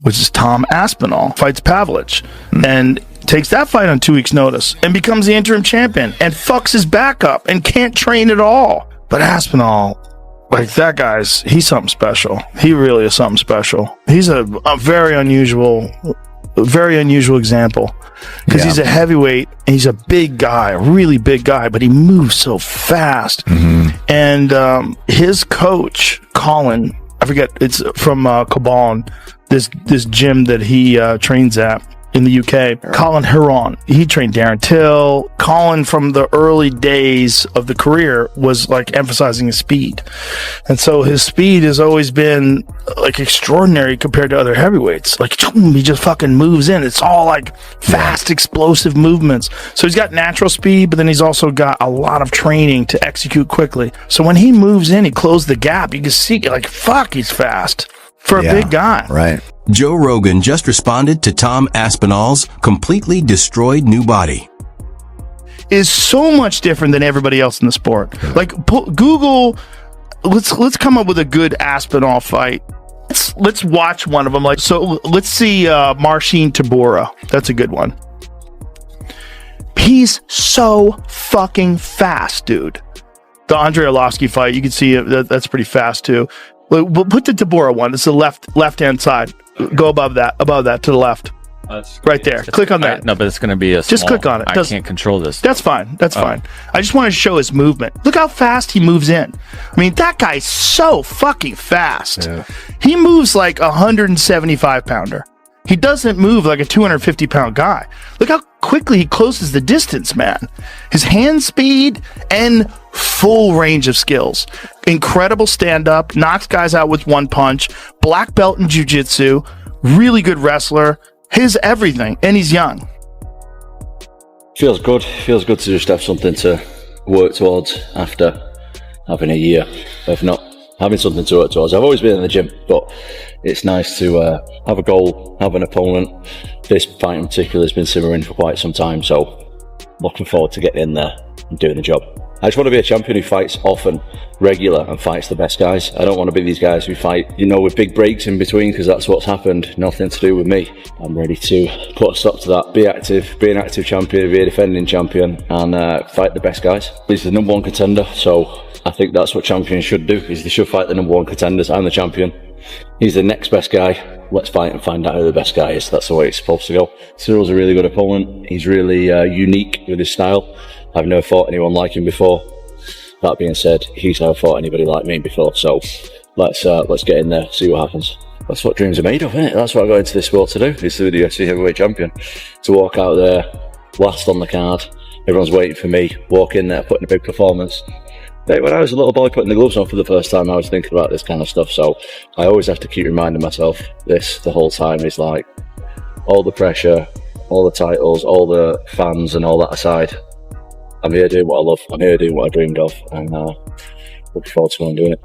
which is Tom Aspinall, fights Pavlich, and takes that fight on 2 weeks' notice and becomes the interim champion and fucks his back up and can't train at all. But Aspinall, like that he's something special. He really is something special. He's a very unusual example because he's a heavyweight and he's a big guy, a really big guy, but he moves so fast. And his coach, Colin, I forget, it's from Cabal, this gym that he trains at in the UK. Colin Huron, he trained Darren Till. Colin, from the early days of the career, was like emphasizing his speed, and so his speed has always been like extraordinary compared to other heavyweights. Like he just fucking moves in. It's all like fast, explosive movements. So he's got natural speed, but then he's also got a lot of training to execute quickly. So when he moves in, he closes the gap. You can see like fuck, he's fast for a big guy. Right. Joe Rogan just responded to Tom Aspinall's completely destroyed new body. Is so much different than everybody else in the sport. Like Google, let's come up with a good Aspinall fight. Let's watch one of them. Like so, let's see Marcin Tybura. That's a good one. He's so fucking fast, dude. The Andrei Arlovsky fight, you can see that's pretty fast too. We'll put the Tybura one. It's the left-hand side. Go above that to the left. Right there. Click on that. No, but it's going to be just click on it. I can't control this. That's fine. That's fine. I just want to show his movement. Look how fast he moves in. I mean, that guy's so fucking fast. Yeah. He moves like a 175-pounder. He doesn't move like a 250-pound guy. Look how quickly he closes the distance, man. His hand speed and full range of skills. Incredible stand-up, knocks guys out with one punch, black belt in jiu-jitsu, really good wrestler, his everything, and he's young. Feels good to just have something to work towards after having a year of not having something to work towards. I've always been in the gym, but it's nice to have a goal, have an opponent. This fight in particular has been simmering for quite some time, so looking forward to getting in there and doing the job. I just want to be a champion who fights often, regular, and fights the best guys. I don't want to be these guys who fight, with big breaks in between, because that's what's happened. Nothing to do with me. I'm ready to put a stop to that. Be active, be an active champion, be a defending champion, and fight the best guys. He's the number one contender, so I think that's what champions should do, is they should fight the number one contenders. I'm the champion. He's the next best guy. Let's fight and find out who the best guy is. That's the way it's supposed to go. Cyryl's a really good opponent. He's really unique with his style. I've never fought anyone like him before. That being said, he's never fought anybody like me before. So let's get in there, see what happens. That's what dreams are made of, isn't it? That's what I got into this sport to do, is to be the UFC heavyweight champion. To walk out there, last on the card, everyone's waiting for me, walk in there, put in a big performance. When I was a little boy putting the gloves on for the first time, I was thinking about this kind of stuff. So I always have to keep reminding myself this the whole time, is like, all the pressure, all the titles, all the fans and all that aside, I'm here doing what I love. I'm here doing what I dreamed of, and looking forward to going and doing it.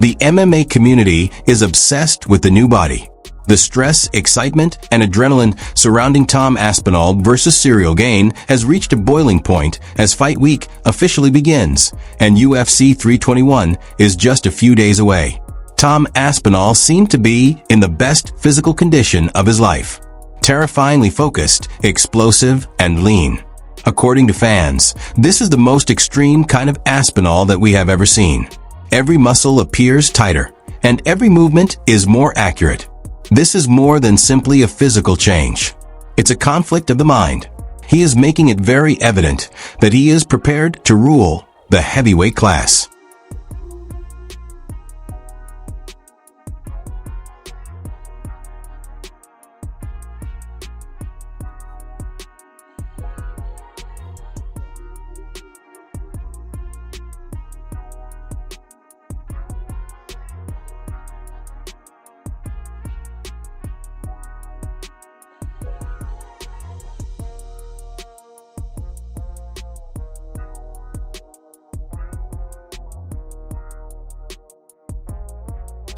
The MMA community is obsessed with the new body. The stress, excitement, and adrenaline surrounding Tom Aspinall versus Ciryl Gane has reached a boiling point as Fight Week officially begins, and UFC 321 is just a few days away. Tom Aspinall seemed to be in the best physical condition of his life. Terrifyingly focused, explosive, and lean. According to fans, this is the most extreme kind of Aspinall that we have ever seen. Every muscle appears tighter, and every movement is more accurate. This is more than simply a physical change. It's a conflict of the mind. He is making it very evident that he is prepared to rule the heavyweight class.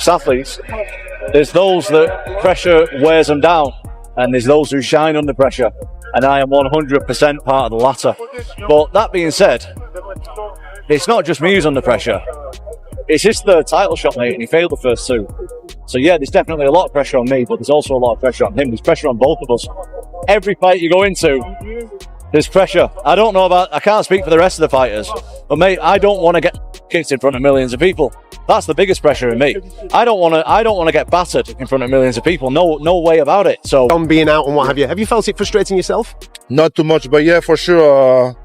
Athletes, there's those that pressure wears them down, and there's those who shine under pressure, and I am 100% part of the latter. But that being said, it's not just me who's under pressure. It's his third title shot, mate, and he failed the first two. So yeah, there's definitely a lot of pressure on me, but there's also a lot of pressure on him. There's pressure on both of us. Every fight you go into, there's pressure. I can't speak for the rest of the fighters, but mate, I don't want to get kicked in front of millions of people. That's the biggest pressure in me. I don't want to get battered in front of millions of people. No way about it. So on being out and what have you felt it frustrating yourself? Not too much, but yeah, for sure.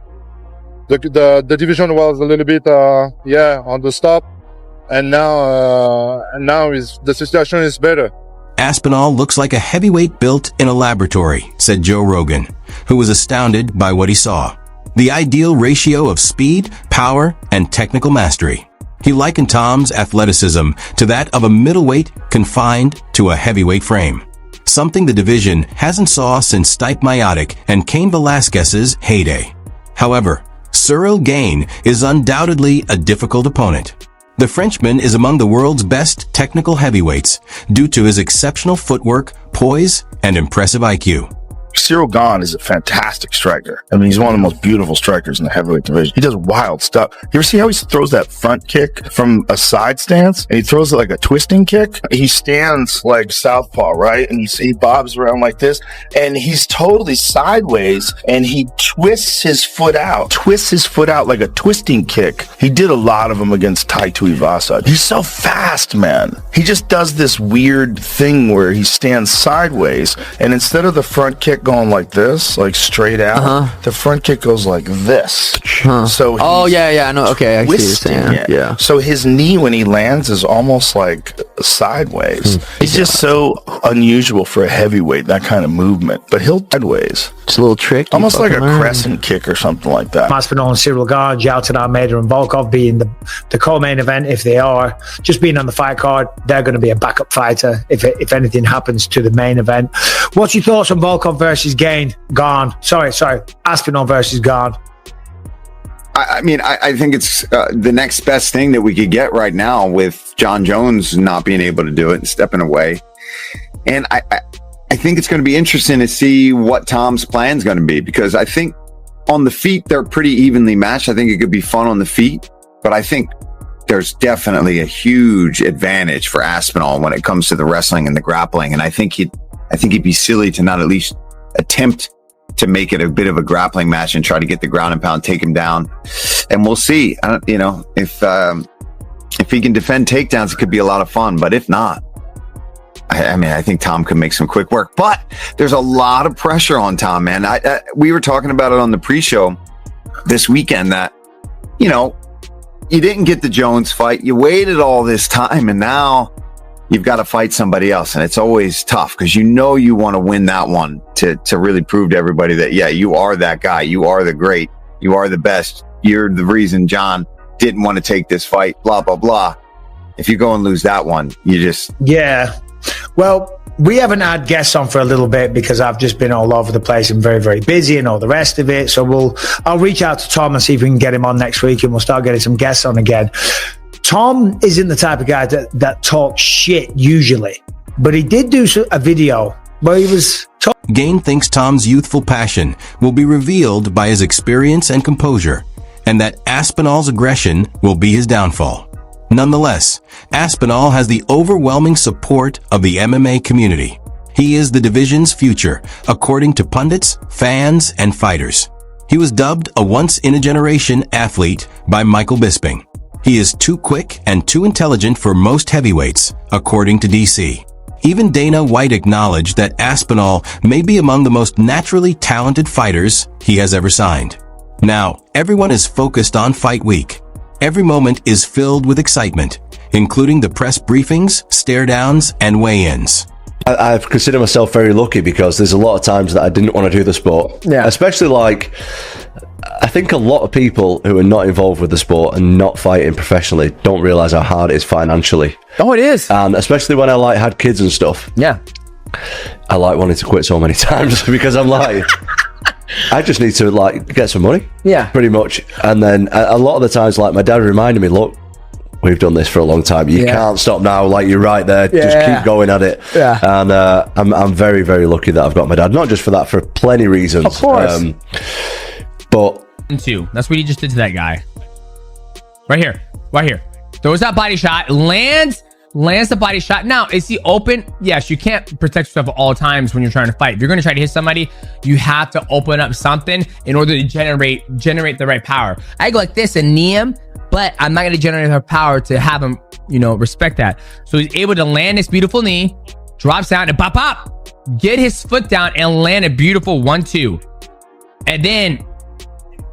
The division was a little bit on the stop, and now the situation is better. Aspinall looks like a heavyweight built in a laboratory, said Joe Rogan, who was astounded by what he saw. The ideal ratio of speed, power, and technical mastery. He likened Tom's athleticism to that of a middleweight confined to a heavyweight frame. Something the division hasn't saw since Stipe Miocic and Cain Velasquez's heyday. However, Ciryl Gane is undoubtedly a difficult opponent. The Frenchman is among the world's best technical heavyweights due to his exceptional footwork, poise, and impressive IQ. Ciryl Gane is a fantastic striker. I mean, he's one of the most beautiful strikers in the heavyweight division. He does wild stuff. You ever see how he throws that front kick from a side stance? And he throws it like a twisting kick. He stands like southpaw, right? And he bobs around like this. And he's totally sideways. And he twists his foot out like a twisting kick. He did a lot of them against Tai Tuivasa. He's so fast, man. He just does this weird thing where he stands sideways. And instead of the front kick going like this, like straight out, the front kick goes like this. So I know. Okay, I see what you're saying. Yeah. So his knee when he lands is almost like sideways. He's just so unusual for a heavyweight, that kind of movement. But he'll sideways. It's a little trick. Almost like a crescent kick or something like that. Aspinall and Ciryl Gane, Jalton Almeida and Volkov being the co-main event, if they are. Just being on the fight card, they're going to be a backup fighter if anything happens to the main event. What's your thoughts on Volkov versus Gane? Sorry, Aspinall versus Gane. I mean, I think it's the next best thing that we could get right now with John Jones not being able to do it and stepping away. And I think it's going to be interesting to see what Tom's plan is going to be, because I think on the feet, they're pretty evenly matched. I think it could be fun on the feet, but I think there's definitely a huge advantage for Aspinall when it comes to the wrestling and the grappling. And I think he'd be silly to not at least attempt to make it a bit of a grappling match and try to get the ground and pound, take him down. And we'll see, if he can defend takedowns, it could be a lot of fun, but if not, I think Tom could make some quick work, but there's a lot of pressure on Tom, man. We were talking about it on the pre-show this weekend that, you didn't get the Jones fight. You waited all this time and now you've got to fight somebody else. And it's always tough because you want to win that one to really prove to everybody that, yeah, you are that guy. You are the great. You are the best. You're the reason John didn't want to take this fight, blah, blah, blah. If you go and lose that one, you just... Yeah. Well, we haven't had guests on for a little bit because I've just been all over the place and very, very busy and all the rest of it. So I'll reach out to Tom and see if we can get him on next week and we'll start getting some guests on again. Tom isn't the type of guy that talks shit usually, but he did do a video where he was... Gane thinks Tom's youthful passion will be revealed by his experience and composure, and that Aspinall's aggression will be his downfall. Nonetheless, Aspinall has the overwhelming support of the MMA community. He is the division's future, according to pundits, fans, and fighters. He was dubbed a once-in-a-generation athlete by Michael Bisping. He is too quick and too intelligent for most heavyweights, according to DC. Even Dana White acknowledged that Aspinall may be among the most naturally talented fighters he has ever signed. Now, everyone is focused on fight week. Every moment is filled with excitement, including the press briefings, stare-downs, and weigh-ins. I've considered myself very lucky because there's a lot of times that I didn't want to do the sport. Yeah. Especially I think a lot of people who are not involved with the sport and not fighting professionally don't realise how hard it is financially. Oh, it is. And especially when I had kids and stuff. Yeah. I wanted to quit so many times because I'm I just need to get some money. Yeah. Pretty much. And then a lot of the times my dad reminded me, look, we've done this for a long time. You can't stop now. You're right there. Just keep going at it. Yeah. And I'm very, very lucky that I've got my dad. Not just for that, for plenty reasons. Of course. But that's what he just did to that guy. Right here. Throws that body shot, lands, lands the body shot. Now, is he open? Yes, you can't protect yourself at all times when you're trying to fight. If you're going to try to hit somebody, you have to open up something in order to generate the right power. I go like this and knee him, but I'm not going to generate her power to have him, respect that. So he's able to land this beautiful knee, drops down and pop, get his foot down and land a beautiful 1-2. And then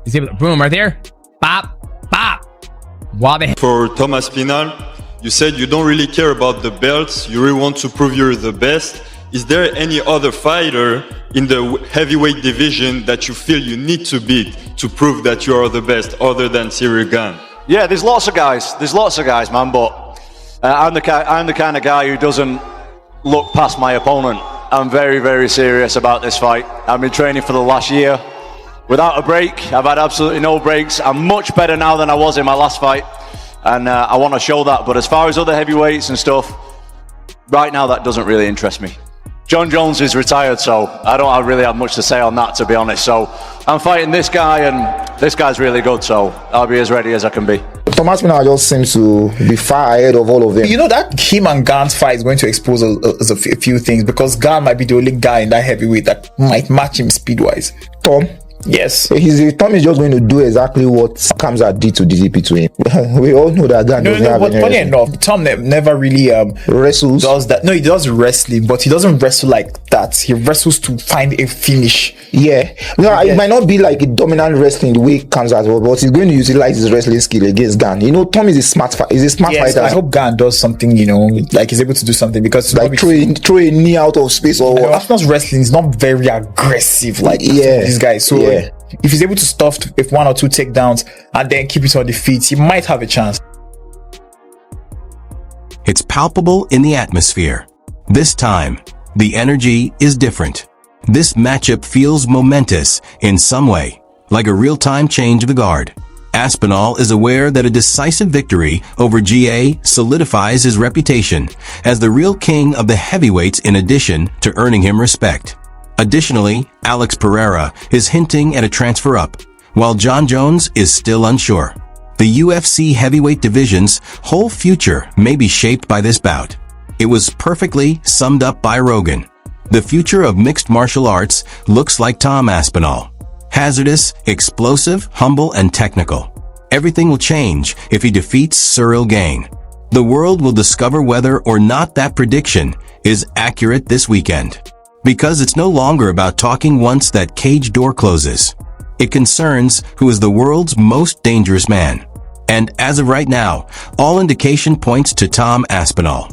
he's able to boom right there, bop. While they for Tom Aspinall, you said you don't really care about the belts. You really want to prove you're the best. Is there any other fighter in the heavyweight division that you feel you need to beat to prove that you are the best, other than Ciryl Gane? Yeah, there's lots of guys. Man. But I'm the kind of guy who doesn't look past my opponent. I'm very, very serious about this fight. I've been training for the last year without a break. I've had absolutely no breaks. I'm much better now than I was in my last fight. And I want to show that. But as far as other heavyweights and stuff, right now that doesn't really interest me. John Jones is retired, so I don't really have much to say on that, to be honest. So I'm fighting this guy, and this guy's really good, so I'll be as ready as I can be. Tom Aspinall just seems to be far ahead of all of them. That him and Gane's fight is going to expose a few things, because Gane might be the only guy in that heavyweight that might match him speed-wise. Tom? Yes. Tom is just going to do exactly what Kamzat did to DDP to him. We all know that Gane doesn't have but funny enough, Tom never really wrestles. Does that. No, he does wrestling, but he doesn't wrestle like that. He wrestles to find a finish. Yeah. It might not be like a dominant wrestling the way Kamzat was, but he's going to utilize his wrestling skill against Gane. Tom is a smart fighter. I hope Gane does something, like he's able to do something, because like throw a knee out of space or what. Aspinall's wrestling is not very aggressive like these guys. So if he's able to stuff if 1 or 2 takedowns and then keep it on the feet, he might have a chance. It's palpable in the atmosphere. This time, the energy is different. This matchup feels momentous in some way, like a real-time change of the guard. Aspinall is aware that a decisive victory over GA solidifies his reputation as the real king of the heavyweights, in addition to earning him respect. Additionally, Alex Pereira is hinting at a transfer up, while John Jones is still unsure. The UFC heavyweight division's whole future may be shaped by this bout. It was perfectly summed up by Rogan. The future of mixed martial arts looks like Tom Aspinall. Hazardous, explosive, humble, and technical. Everything will change if he defeats Ciryl Gane. The world will discover whether or not that prediction is accurate this weekend. Because it's no longer about talking once that cage door closes. It concerns who is the world's most dangerous man. And as of right now, all indication points to Tom Aspinall.